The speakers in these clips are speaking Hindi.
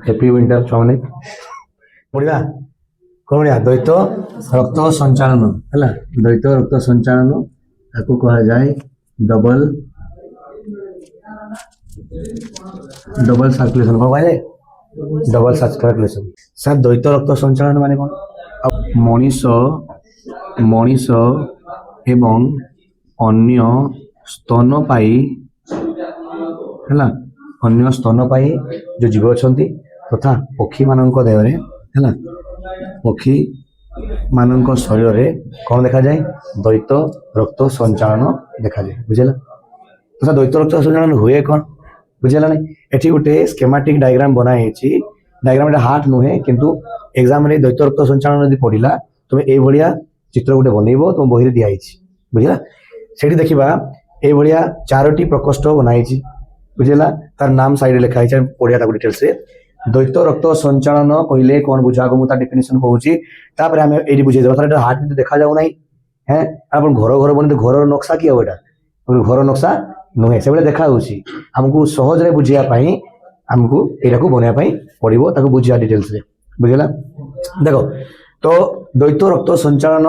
हैप्पी विंटर छुआने पढ़ा कौन पढ़ा द्वैत रक्त संचालन है द्वैत रक्त संचालन ताकू कहा जाए डबल डबल सर्कुलेशन कौन कहा डबल सर्कुलेशन सर द्वैत रक्त संचालन माने कौन मनीष मनीष एवं अन्य स्तनपायी है अन्य स्तनपायी जो जीव अच्छा तथा पक्षी मानक देहरे है पक्षी मानक शरीर में कौन देखा जाए द्वैत रक्त संचालन देखा जाए बुझेगा तथा द्वैत रक्त संचालन हुए कौन बुझेगा नहीं एठी गोटे स्केमाटिक डायग्राम बनाई डायग्राम हार्ट नुहे किंतु एग्जाम रे द्वैत रक्त संचालन यदि पढ़ला तुम ए भलिया चित्र गोटे बनइबो तुम बही रे दिया बुझेगा सेठी देखिबा ए भलिया चारोटी प्रकोष्ठ बनाई बुझेगा तार नाम साइड लिखा है पढ़िया डिटेल्स रे द्वैत रक्त संचालन कहले कौन बुझा को मुता डेफिनेशन कहूची तापर हम एडी बुझे देबा तार हार्ट में देखा जाउ नाही हैं अपन घर घर बने घर नक्शा किया एटा घर नक्शा नुहे से बेले देखा होची हमको सहज रे बुझिया पई हमको एटा को बनया पई पड़िबो ताको बुझिया डिटेल्स रे बुझला देखो तो द्वैत रक्त संचालन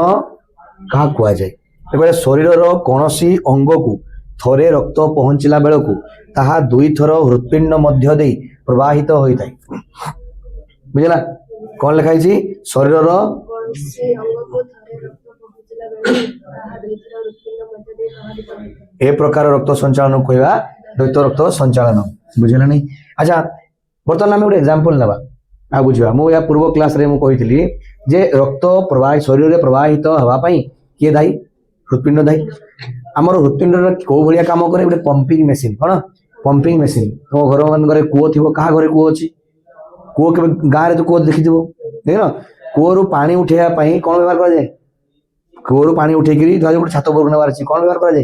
कहा कुआ जाए देखो शरीर रो कोनोसी अंग को थरे रक्त पहुंचला बेलकू ताहा दुई थर हृत्पिंड मध्य दे प्रवाहित होई थाई बुझला कौन लिखाई छी शरीर रो ए प्रकार रक्त संचालन कहवा द्वैत रक्त संचालन बुझला नहीं अच्छा बर्तमान आम गोटे एग्जांपल नबा आ बुझवा मु या पूर्व क्लास रे मु कहितली जे रक्त प्रवाह शरीर रे प्रवाहित हवा पई के दाई हृत्पिंड दाई आमर हृत्पिंड कौ भाया कम करे गोटे पंपिंग मेसीन कौन पंपिंग मेसीन तुम घर मान कूओ थी क्या घरे कूओ अच्छी कूओ के गाँव में तो कूओ देखी देख न कूओ रु पा उठेवाई कौन व्यवहार कराए कूओ रु पा उठे गोटे छात पर नबार अच्छी कौन व्यवहार कराए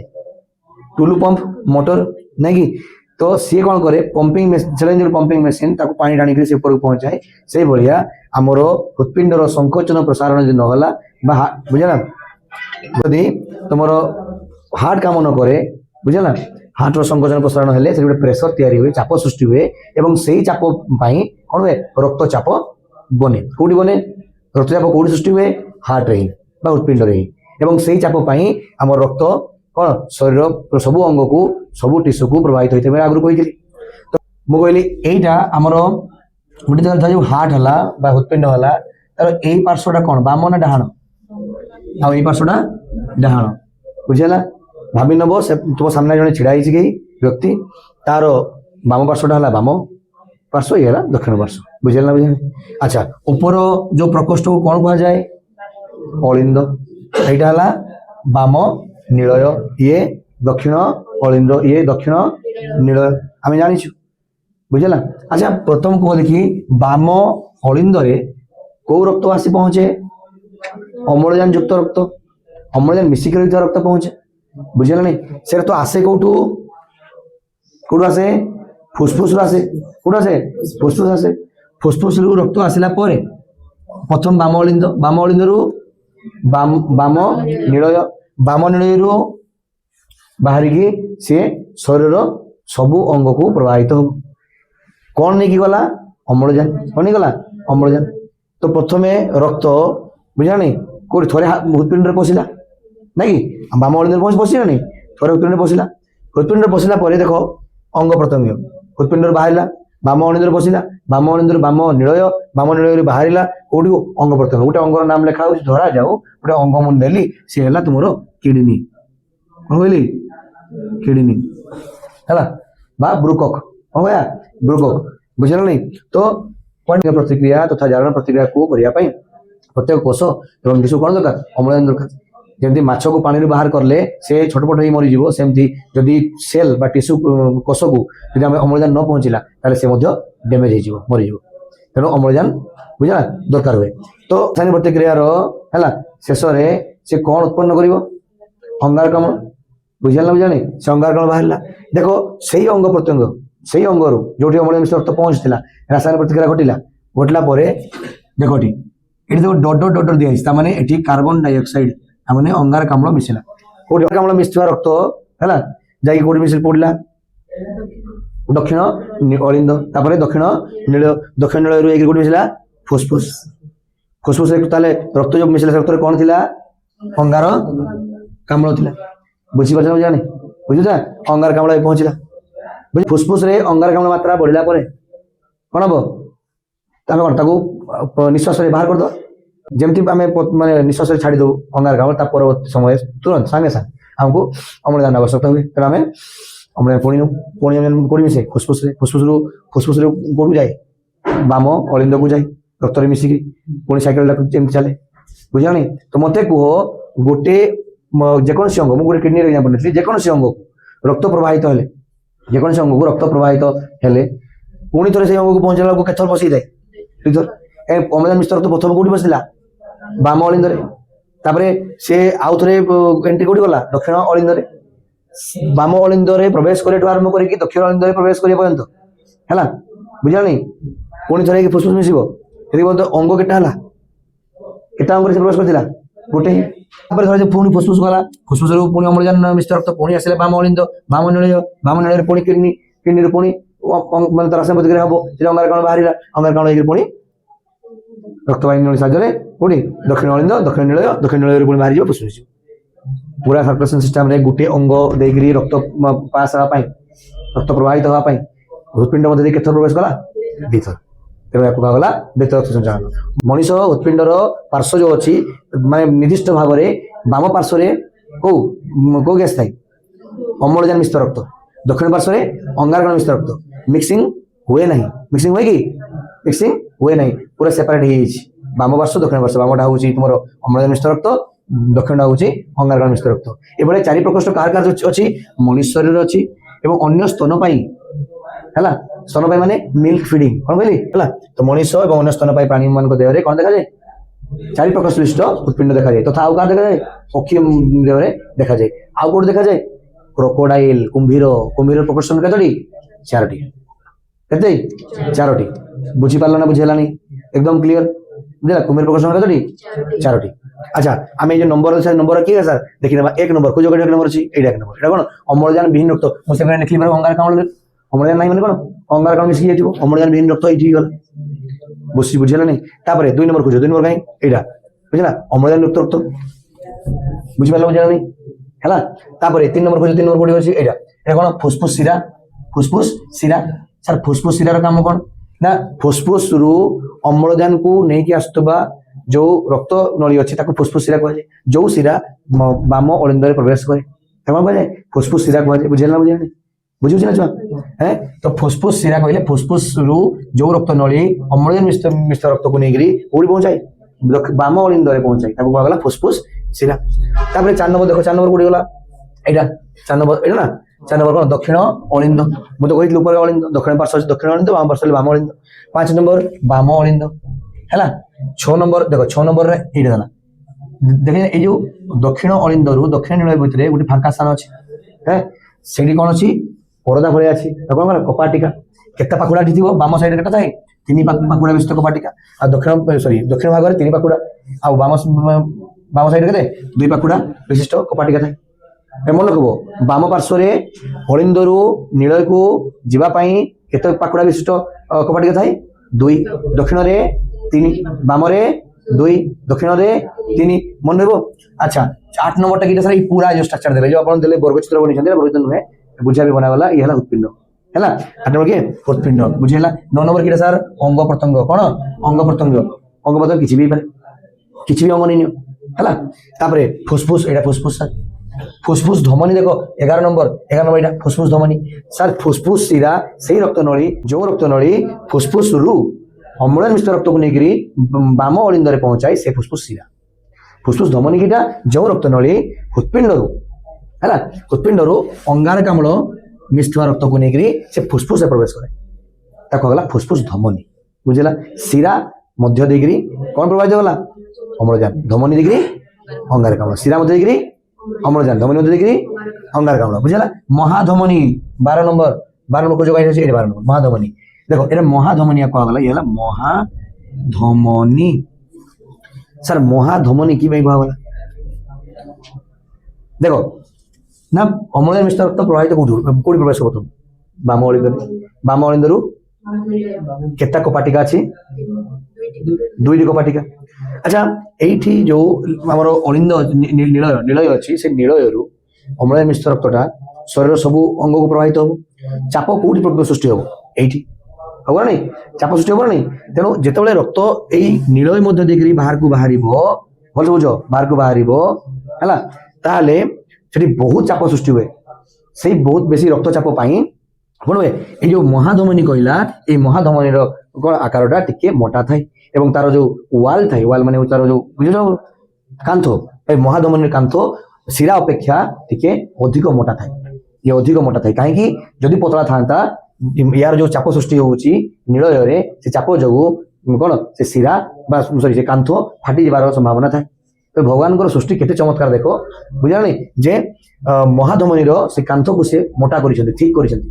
टुलु पंप मोटर नहीं कि तो सी कौन करे पंपिंग मेसीन पंपिंग मेसीन पानी टाणी से ऊपर पहुंचाए से भाया आमर हृत्पिंडर संकोचन प्रसारण जो नगला बुझला यदि तुम हार्ट काम न करे बुझला हार्ट रो संकोचन प्रसारण हेले से गोटे प्रेशर तैयारी हुए चाप सृष्टि हुए एवं सही चाप पाई कौन हुए रक्तचाप बने कौटी बने रक्तचाप कौटी सृष्टि हुए हार्ट रे हृत्पिंड रे एवं सही चाप पाई आम रक्त कौन शरीर सबू अंग को सबू टिश्यू को प्रभावित होते हैं आगु कही तो मुझे कहली यहीटा आमर गोटे जो हार्ट है हृत्पिंड है तार यही पार्श्वटा कौन बाम ना डाहाण आई पार्श्वटा डाहाण बुझेगा भाभी नब से तुम सामने जड़े छिड़ा गई व्यक्ति तार बाम पार्श्वटा है बाम पार्श्व ये दक्षिण पार्श्व बुझे ना बुझे अच्छा ऊपर जो प्रकोष्ठ को कौन कह जाए अलिंद यहाँ बाम नीलय ये दक्षिण अलिंद ये दक्षिण नीलय आम जानी बुझेगा अच्छा प्रथम कह देखी बाम अलिंद कौ रक्त आसी पहुंचे अम्लजान युक्त रक्त अम्लजान मिसिक रक्त पहुंचे बुझेगा नहीं से तो आसे कौटू कौटू आसे फुसफुस आसे कौटू आसे फुसफुस आसे फुसफुस रु रक्त आसला प्रथम बाम अलिंद रु बाम नीलय रु बाहरिकी सी शरीर सबू अंग को प्रभावित हो कौन नहीं गला अम्लजान कौन नहीं गला अम्लजान तो प्रथम रक्त बुझा नहीं कौट थे हृत्पिंड पशिला नहीं बाम अलिंद पशिला नहीं थे हृत्पिंड पशिला हृत्पिंड पशिला देख अंग प्रत्यंग हृत्पिंड बाहर बाम अलिंद पशिला बाम अलिंद बाम नीलय बाहर कौटी अंग प्रत्यंग गोटे अंगर नाम लिखा हो धरा जाऊ गोटे अंग मुझे नेली सी है तुम किडनी कौन कहली किडनी है ब्रुकक कौन क्या ब्रुकक बुझे नहीं तो प्रतिक्रिया तथा जारण प्रतिक्रिया को करने प्रत्येक कोष एवं टिश्यू कौन दरकार अम्लजान दरकार जमी माछ को पानी बाहर करले से छटपट हो मरीज सेमती जदि सेल बा टिश्यू कोष को जब अम्लजान न पहुंचला ताले से डैमेज हो मरीज तेणु अम्लजान बुझा दरकार हुए तो रासायनिक प्रतिक्रिया है शेष में से कौन उत्पन्न कर अंगारकाम्ल बुझा बुझा नहीं से अंगारकाम्ल बाहर देखो सही अंग प्रत्यंग सही अंगर जो अम्लजान रक्त पहुंचला रासायनिक प्रतिक्रिया घटला देखो ये देखो डॉट डॉट दिखाई माने ये कार्बन डाइऑक्साइड मैंने अंगारकाम्ल मिसला कौटी अंगारकाम्ल मिसुवा रक्त है जाकि कौटी मिसल पड़ा दक्षिण अलिंद तापर दक्षिण नील दक्षिण नील एक गोटे मिसला फुसफुस फुसफुस रक्त जो मिसला रक्त कौन थिला अंगार कामल थिला बुझी पाछ जाने बुझुता अंगार कामल पहुंचला बुझ फुसफुस रे अंगार कामल मात्रा बढ़िला परे कोन हबो तमे कोन ताको निश्वास रे बाहर कर दो जेमती आमे माने निश्वास रे छाडी दो अंगार कामल ता परवर्ती समय तुरंत संगे संग हमको अम्लजान आवश्यकता हुए तेना आमे अम्लजान पुणी कोडी मिसे फुसफुस रो गोडू जाए बाम अलिंद को जाए रक्त रे मिसिकी पुणी साइकिल जेमती चले बुझानी तो मते कुह गोटे जेकोसी अंग मुझे किडनी एग्जांपल नेली जेकोसी अंग को रक्त प्रवाहित हेले जेकोसी अंग को रक्त प्रवाहित हेले पुणी थरे से अंग को पहुंचला को केथर बसी जाए दुईथर अम्लजान मिश्र रक्त प्रथम कोडी बसला बाम अलिंद रे तापरे से आउ थरे एंट्री कोडी गला दक्षिण अलिंद रे बाम अलिंद रे प्रवेश करे आरंभ करी दक्षिण अलिंद रे प्रवेश करिया पर्यंत हैला बुझानी पुणी थरे कि फुसफुस मिसिबो यदि बोलतो अंग केटा हला केटा अंग रे प्रवेश करथिला गोटे तापर थरे पुणी फुसफुस गला फुसफुस रो पुणी अम्लजान मिश्र रक्त पुणी आसिला बाम अलिंद बाम नळे रे पुणी किडनी रे पुणी माने तरस प्रतिक्रिया हबो जे अंगार कण बाहरिला अंगार कण एक पुणी रक्तवाहिनी नळी साजरे कोडी दक्षिण अलिंद दक्षिण नळे रे पुणी बाहरि जो फुसफुस पूरा सर्कुलेशन सिस्टम रे गुटे अंग देगिरी रक्त पास हवा पाई रक्त प्रवाहित हवा पाई हृदपिंड मध्ये केथर प्रवेश कला दीथर तेरे या कुहा गला बेत रक्त संचालन मनीष हृदपिंडर पार्श्व जो अछि माने निर्दिष्ट भाव रे बाम पार्श्व रे को गैस थाई अम्लजान मिश्र रक्त दक्षिण पार्श्व रे अंगारकण मिश्र रक्त मिक्सिंग हुए नहीं मिक्सिंग हुए नहीं पूरा सेपरेट हे बाम पार्श्व दक्षिण पार्श्व बामटा होची तुमरो अम्लजान मिश्र रक्त दक्षिण होची अंगारकण मिश्र रक्त एबळे चारि प्रकोष्ठ कार अछि मनुष्य शरीर अछि एवं अन्य स्तनपायी हैला स्तनपायी माने मिल्क फीडिंग कोन कहली हैला तो मनुष्य एवं अन्य स्तनपायी प्राणी मान को देह रे कोन देखा जाय चारि प्रकोष्ठ विशिष्ट उत्पिंड देखा जाय तथा आउ का देखा जाय पक्षी देह रे देखा जाय आउ कोड देखा जाय क्रोकोडाइल कुंभीर प्रकोष्ठ केतोटी चारोटी केते चारोटी बुझी पारला ना बुझेलानी एकदम क्लियर बुझला कुंभीर प्रकोष्ठ केतोटी चारोटी अच्छा आमे जो नंबर আছে नंबर কি है सर देखि ना एक नंबर को जो एक नंबर अछि एटा एक नंबर एटा कोन अम्लजान विहीन रक्त मु से लिखली बार अंगार कामल अम्लजान नाही माने कोन अंगार कामल मिसि जेतिबो अम्लजान विहीन रक्त एठी गला बुझी बुझेला नहीं तापरे दुई नंबर को जो दुई नंबर काई एटा बुझला अम्लजान युक्त रक्त बुझी पारला बुझेला नहीं हैला तापरे तीन नंबर को जो तीन नंबर कोडी अछि एटा एटा कोन फुसफुस सिरा सर फुसफुस सिरा रो काम कोन ना फुसफुस रु अम्लजान को नै कि आस्तबा जो रक्त नली अछि ताको फुसफुस सिरा कहै जो सिरा बाम अलिंद रे प्रवेश करे तमा कहै फुसफुस सिरा कहै बुझेला बुझेला बुझु छी ना छुआ हैं तो फुसफुस सिरा कहले फुसफुस रु जो रक्त नली अम्लजान मिश्र रक्त को नेगिरी ओडी पहुंचाई बाम अलिंद रे पहुंचाई ताको कहला फुसफुस सिरा तापर 4 नंबर देखो 4 नंबर कोडी गला एटा 4 नंबर एटा ना 4 नंबर कोन दक्षिण अलिंद मु तो कहितलु ऊपर अलिंद दक्षिण पार्श्व दक्षिण अलिंद बाम पार्श्व बाम अलिंद 5 नंबर बाम अलिंद हैला 6 नंबर देखो 6 नंबर रे एटा गला देखिए ए जो दक्षिण अलिंद रु दक्षिण नील भितरे गुटी फांका स्थान अछि है सेडी कोन अछि परदा भले अछि त कोन कपाटिका केते पाकुडा दिथिबो बाम साइड केटा थाए तीन पाकुडा विशिष्ट कपाटिका आ दक्षिण भाग रे तीन पाकुडा आ बाम साइड केते दुई पाकुडा विशिष्ट कपाटिका थाए ए मन रखबो बाम पार्श्व रे अलिंद रु नील को जिबा पई केते पाकुडा विशिष्ट कपाटिका थाए दुई दक्षिण रे तीन बाम रे दुई दक्षिण रे तीन मन रहबो अच्छा 8 नंबर टा किटा सर पूरा जो स्ट्रक्चर देले जो अपन देले वर्गचित्र बनि छन वर्गचित्र नुहे बुझा भी बनावाला ई हला उत्पिंड हैला 8 नंबर के उत्पिंड बुझेला 9 नंबर किटा सर अंग प्रत्यंग कोन अंग प्रत्यंग किछि भी अंग नहीं हैला तापरे फुसफुस एटा फुसफुस सर फुसफुस धमनी देखो 11 नंबर एटा फुसफुस धमनी सर फुसफुस सिरा सेही रक्त नली जो रक्त नली फुसफुस रु अम्लजान मिश्र रक्त को नेगिरी बाम अलिंद रे पहुंचाई से फुसफुस सिरा फुसफुस धमनी किटा जो रक्त नली हृदपिंड रु हैला हृदपिंड रु अंगार कामल मिश्र रक्त को नेगिरी से फुसफुस प्रवेश करे ताको गला फुसफुस धमनी बुझला सिरा मध्य देगिरी कोन प्रवाहित होला अम्लजान धमनी देगिरी अंगार कामल सिरा मध्य देगिरी अम्लजान धमनी मध्य देगिरी अंगार कामल बुझला महाधमनी 12 नंबर को जो गाइस छै 12 नंबर महाधमनी देखो एटा महाधमनी को गला ये महाधमनी सर महाधमनी की भाई गला देखो ना अम्लजान मिश्र रक्त प्रवाहित कोठी प्रवेश होतो ବାମ ଅଳିନ୍ଦରୁ କେତେ କପାଟିକା ଅଛି ଦୁଇଟି କପାଟିକା। ଆଚ୍ଛା ଏଇଠି ଯୋଉ ଆମର ଅଳିନ୍ଦ ନିଳୟ ଅଛି ସେ ନିଳୟରୁ ଅମ୍ଳଜାନ ମିଶ୍ରିତ ରକ୍ତଟା ଶରୀର ସବୁ ଅଙ୍ଗକୁ ପ୍ରବାହିତ ହବ। ଚାପ କୋଉଠି ସୃଷ୍ଟି ହବ ଏଇଠି ହବ ନା ନାଇଁ ଚାପ ସୃଷ୍ଟି ହବ ନା ନାଇଁ। ତେଣୁ ଯେତେବେଳେ ରକ୍ତ ଏଇ ନିଳୟ ମଧ୍ୟ ଦେଇକରି ବାହାରକୁ ବାହାରିବ ଭଲ ବୁଝ ବାହାରକୁ ବାହାରିବ ହେଲା ତାହେଲେ ସେଠି ବହୁତ ଚାପ ସୃଷ୍ଟି ହୁଏ। ସେଇ ବହୁତ ବେଶୀ ରକ୍ତଚାପ ପାଇଁ କଣ ହୁଏ ଏଇ ଯୋଉ ମହାଧମନୀ କହିଲା ଏଇ ମହାଧମନୀର ଆକାରଟା ଟିକେ ମୋଟା ଥାଏ ଏବଂ ତାର ଯୋଉ ୱାଲ ଥାଏ ୱାଲ ମାନେ ତାର ଯୋଉ ବୁଝୁଛ କାନ୍ଥ ଏ ମହାଧମନୀର କାନ୍ଥ ଶିରା ଅପେକ୍ଷା ଟିକେ ଅଧିକ ମୋଟା ଥାଏ। ଇଏ ଅଧିକ ମୋଟା ଥାଏ କାହିଁକି ଯଦି ପତଳା ଥାନ୍ତା ୟାର ଯୋଉ ଚାପ ସୃଷ୍ଟି ହଉଛି ନିଳୟରେ ସେ ଚାପ ଯୋଗୁ କଣ ସେ ଶିରା ବା ସରି ସେ କାନ୍ଥ ଫାଟି ଯିବାର ସମ୍ଭାବନା ଥାଏ। ତ ଭଗବାନଙ୍କର ସୃଷ୍ଟି କେତେ ଚମତ୍କାର ଦେଖ ବୁଝିଲାନି ଯେ ମହାଧମନୀର ସେ କାନ୍ଥକୁ ସେ ମୋଟା କରିଛନ୍ତି ଠିକ କରିଛନ୍ତି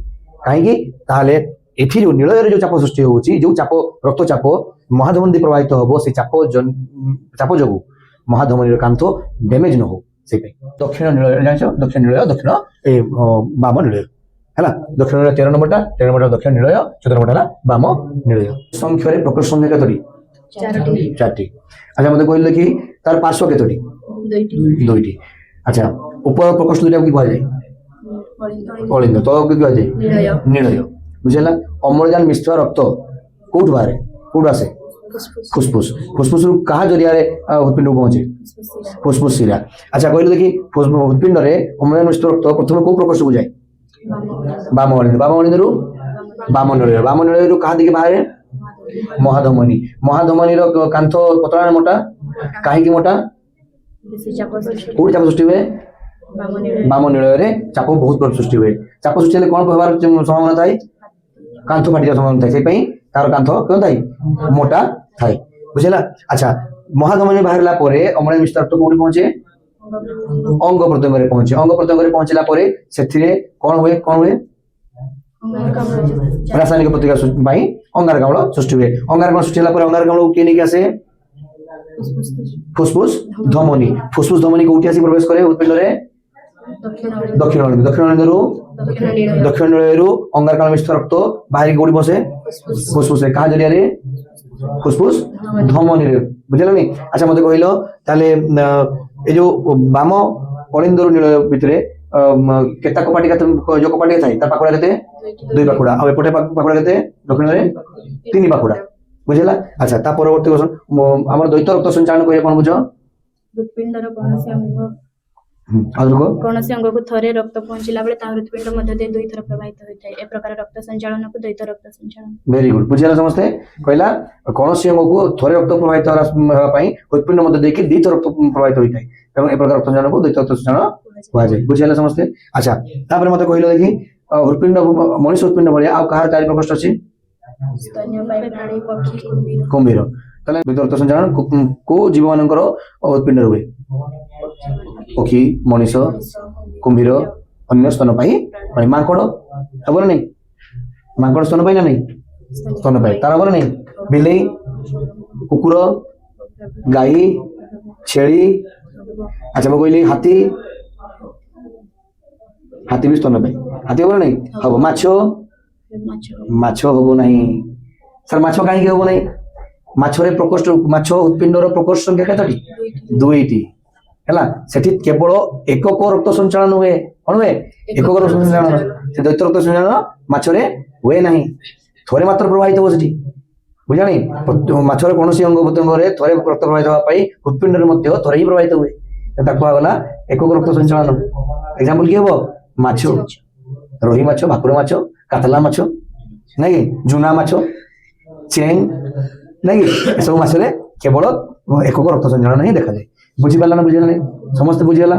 କାହିଁକି ତାହେଲେ ଏଠି ଯୋଉ ନିଳୟରେ ଯୋଉ ଚାପ ସୃଷ୍ଟି ହଉଛି ଯୋଉ ଚାପ ରକ୍ତଚାପ ମହାଧମନୀ ପ୍ରବାହିତ ହବ ସେ ଚାପ ଯୋଗୁ ମହାଧମନୀର କାନ୍ଥ ଡ୍ୟାମେଜ ନ ହଉ ସେଇପାଇଁ ଦକ୍ଷିଣ ନିଳୟ ଜାଣିଛ ଦକ୍ଷିଣ ନିଳୟ ଦକ୍ଷିଣ ଏ ବାମ ନିଳୟ ହେଲା ଦକ୍ଷିଣ ନିଳୟ 13 ନମ୍ବରଟା ଦକ୍ଷିଣ ନିଳୟ 14 ନମ୍ବରଟା ହେଲା ବାମ ନିଳୟ। ସଂଖ୍ୟାରେ ପ୍ରକୃତ ସଂଖ୍ୟା କେତୋଟି 4ଟି। ଆଚ୍ଛା ମତେ କହିଲେ କି ତାର ପାର୍ଶ୍ୱ କେତୋଟି 2ଟି। ଆଚ୍ଛା ଉପର ପ୍ରକୋଷ୍ଠ ଦୁଇଟାକୁ କି କୁହାଯାଏ ଅଳିନ୍ଦ ତଳକୁ କି କୁହାଯାଏ ନିଳୟ ବୁଝିଲା। ଅମ୍ଳଜାନ ମିଶ୍ରିତ ରକ୍ତ କୋଉଠୁ ବାହାରେ କୋଉଠୁ ଆସେ ଫୁସଫୁସ ରୁ କାହା ଜରିଆରେ ହୃତ୍ପିଣ୍ଡକୁ ପହଞ୍ଚେ ଫୁସଫୁସ ଶିରା। ଆଚ୍ଛା କହିଲେ ଦେଖି ହୃତ୍ପିଣ୍ଡରେ ଅମ୍ଳଜାନ ମିଶ୍ରିତ ରକ୍ତ ପ୍ରଥମେ କୋଉ ପ୍ରକୋଷ୍ଠକୁ ଯାଏ ବାମ ଅଳିନ୍ଦରୁ ବାମ ନିଳୟରୁ କାହା ଦିକେ ବାହାରେ ମହାଧମନୀର କାନ୍ଥ ପତଳା ନା ମୋଟା କାହିଁକି ମୋଟା କୋଉଠି ଚାପ ସୃଷ୍ଟି ହୁଏ ବାମ ନିଳୟରେ ଚାପ ବହୁତ ସୃଷ୍ଟି ହୁଏ। ଚାପ ସୃଷ୍ଟି ହେଲେ କଣ ହେବାର ସମ୍ଭାବନା ଥାଏ କାନ୍ଥ ଫାଟିବାର ସମ୍ଭାବନା ଥାଏ ସେଇପାଇଁ ତାର କାନ୍ଥ କେଉଁ ଥାଏ ମୋଟା ଥାଏ ବୁଝିଲା। ଆଚ୍ଛା ମହାଧମନୀ ବାହାରିଲା ପରେ ଅମ୍ଳଜାନ ମିଶ୍ରିତ ରକ୍ତ କୋଉଠି ପହଞ୍ଚେ ଅଙ୍ଗ ପ୍ରତ୍ୟଙ୍ଗରେ ପହଞ୍ଚିଲା ପରେ ସେଥିରେ କଣ ହୁଏ ରାସାୟନିକ ପ୍ରତିକ୍ରିୟା ପାଇଁ ଅଙ୍ଗାରକାମ୍ଳ ସୃଷ୍ଟି ହୁଏ। ଅଙ୍ଗାରକାମ୍ଳ ସୃଷ୍ଟି ହେଲା ପରେ ଅଙ୍ଗାରକାମ୍ଳକୁ କିଏ ନେଇକି ଆସେ ଫୁସଫୁସ ଧମନୀ କୋଉଠି ଆସି ପ୍ରବେଶ କରେ ହୃତ୍ପିଣ୍ଡରେ ଦକ୍ଷିଣ ଅଳିନ୍ଦରୁ ଦକ୍ଷିଣ ନିଳୟରୁ ଅଙ୍ଗାରକାମ୍ଳ ମିଶ୍ରିତ ରକ୍ତ ବାହାରିକି କୋଉଠି ବସେ ଫୁସଫୁସରେ କାହା ଜରିଆରେ ଫୁସଫୁସ ଧମନୀରେ ବୁଝିଲନି। ଆଚ୍ଛା ମତେ କହିଲ ତାହେଲେ ଏ ଯୋଉ ବାମ ଅଳିନ୍ଦରୁ ନିଳୟ ଭିତରେ କେତେ କପାଟିକା ଯୋଉ କପାଟିକା ଥାଏ ତା ପାଖୁଡା କେତେ 2 ପାଖୁଡା ଆଉ ଏପଟେ ପାଖୁଡା କେତେ ଦକ୍ଷିଣରେ 3 ପାଖୁଡା ବୁଝିଲା। ଆଚ୍ଛା ତା ପରବର୍ତ୍ତୀ କ୍ୱେଶ୍ଚନ ଆମର ଦ୍ୱୈତ ରକ୍ତ ସଞ୍ଚାଳନ କହିଲେ କଣ ବୁଝ ହୃତ୍ପିଣ୍ଡର କୌଣସି ଅଙ୍ଗକୁ ଥରେ ରକ୍ତ ପହଞ୍ଚିଲା ବେଳେ ତାହା ହୃତ୍ପିଣ୍ଡ ମଧ୍ୟ ଦେଇ 2 ଥର ପ୍ରବାହିତ ହୋଇଥାଏ। ଏ ପ୍ରକାର ରକ୍ତ ସଞ୍ଚାଳନକୁ ଦ୍ୱୈତ ରକ୍ତ ସଞ୍ଚାଳନ। ଭେରି ଗୁଡ ବୁଝିଲା ସମସ୍ତେ କହିଲା କୌଣସି ଅଙ୍ଗକୁ ଥରେ ରକ୍ତ ପ୍ରବାହିତ ହେବା ପାଇଁ ହୃତ୍ପିଣ୍ଡ ମଧ୍ୟ ଦେଇକି 2 ଥର ରକ୍ତ ପ୍ରବାହିତ ହୋଇଥାଏ ତେଣୁ ଏ ପ୍ରକାର ରକ୍ତ ସଞ୍ଚାଳନକୁ ଦ୍ୱୈତ ରକ୍ତ ସଞ୍ଚାଳନ କୁହାଯାଏ ବୁଝିଲା ସମସ୍ତେ। ଆଚ୍ଛା ତାପରେ ମତେ କହିଲ ଦେଖି ହୃତ୍ପିଣ୍ଡ ମଣିଷ ହୃତ୍ପିଣ୍ଡ ଭଳିଆ ଆଉ କାହାର 4 ପ୍ରକୋଷ୍ଠ ଅଛି ସ୍ତନ୍ୟପାୟୀ ପ୍ରାଣୀ ପକ୍ଷୀ କୁମ୍ଭୀର। ତାହେଲେ ଦ୍ୱୈତ ରକ୍ତ ସଞ୍ଚାଳନ କୋଉ ଜୀବ ମାନଙ୍କର ହୃତ୍ପିଣ୍ଡ ହୁଏ ପକ୍ଷୀ ମଣିଷ କୁମ୍ଭୀର ଅନ୍ୟ ସ୍ତନ୍ୟପାୟୀ ପ୍ରାଣୀ ମାଙ୍କଡ ହବ ନା ନାଇଁ ମାଙ୍କଡ ସ୍ତନ୍ୟପାୟୀ ନା ନାଇଁ ସ୍ତନ୍ୟପାୟୀ ତାର ହବ ନା ନାଇଁ ବିଲେଇ କୁକୁର ଗାଈ ଛେଳି। ଆଚ୍ଛା ମୁଁ କହିଲି ହାତୀ ବି ସ୍ତନ୍ୟପାୟୀ ହାତୀ ହବ ନା ନାଇଁ ହବ। ମାଛ ହବ ନାହିଁ ସାର୍ ମାଛ କାହିଁକି ହବ ନାହିଁ ମାଛ ହୃତ୍ପିଣ୍ଡର ପ୍ରକୋଷ୍ଠ ସଂଖ୍ୟା କେତୋଟି 2ଟି ହେଲା ସେଠି କେବଳ ଏକକ ରକ୍ତ ସଞ୍ଚାଳନ ହୁଏ କଣ ହୁଏ ଏକକ ରକ୍ତ ସଞ୍ଚାଳନ ସେ ଦ୍ୱୈତ ରକ୍ତ ସଞ୍ଚାଳନ ମାଛରେ ହୁଏ ନାହିଁ ଥରେ ମାତ୍ର ପ୍ରବାହିତ ହବ ସେଠି ବୁଝାଣି ମାଛର କୌଣସି ଅଙ୍ଗ ପ୍ରତ୍ୟଙ୍ଗରେ ଥରେ ରକ୍ତ ପ୍ରବାହିତ ହେବା ପାଇଁ ହୃତ୍ପିଣ୍ଡରେ ମଧ୍ୟ ଥରେ ହିଁ ପ୍ରବାହିତ ହୁଏ ତାକୁ କୁହାଗଲା ଏକକ ରକ୍ତ ସଞ୍ଚାଳନ। ଏକ୍ସାମ୍ପଲ କି ହବ ମାଛ ରୋହି ମାଛ ଭାକୁର ମାଛ କାତଲା ମାଛ ନାଇଁ କି ଜୁନା ମାଛ ଚେଙ୍ଗ ନାଇଁ କି ଏସବୁ ମାଛରେ କେବଳ ଏକକ ରକ୍ତ ସଞ୍ଚାଳନ ହିଁ ଦେଖାଯାଏ। ବୁଝିପାରିଲା ନା ବୁଝିଗଲା ସମସ୍ତେ ବୁଝିଗଲା।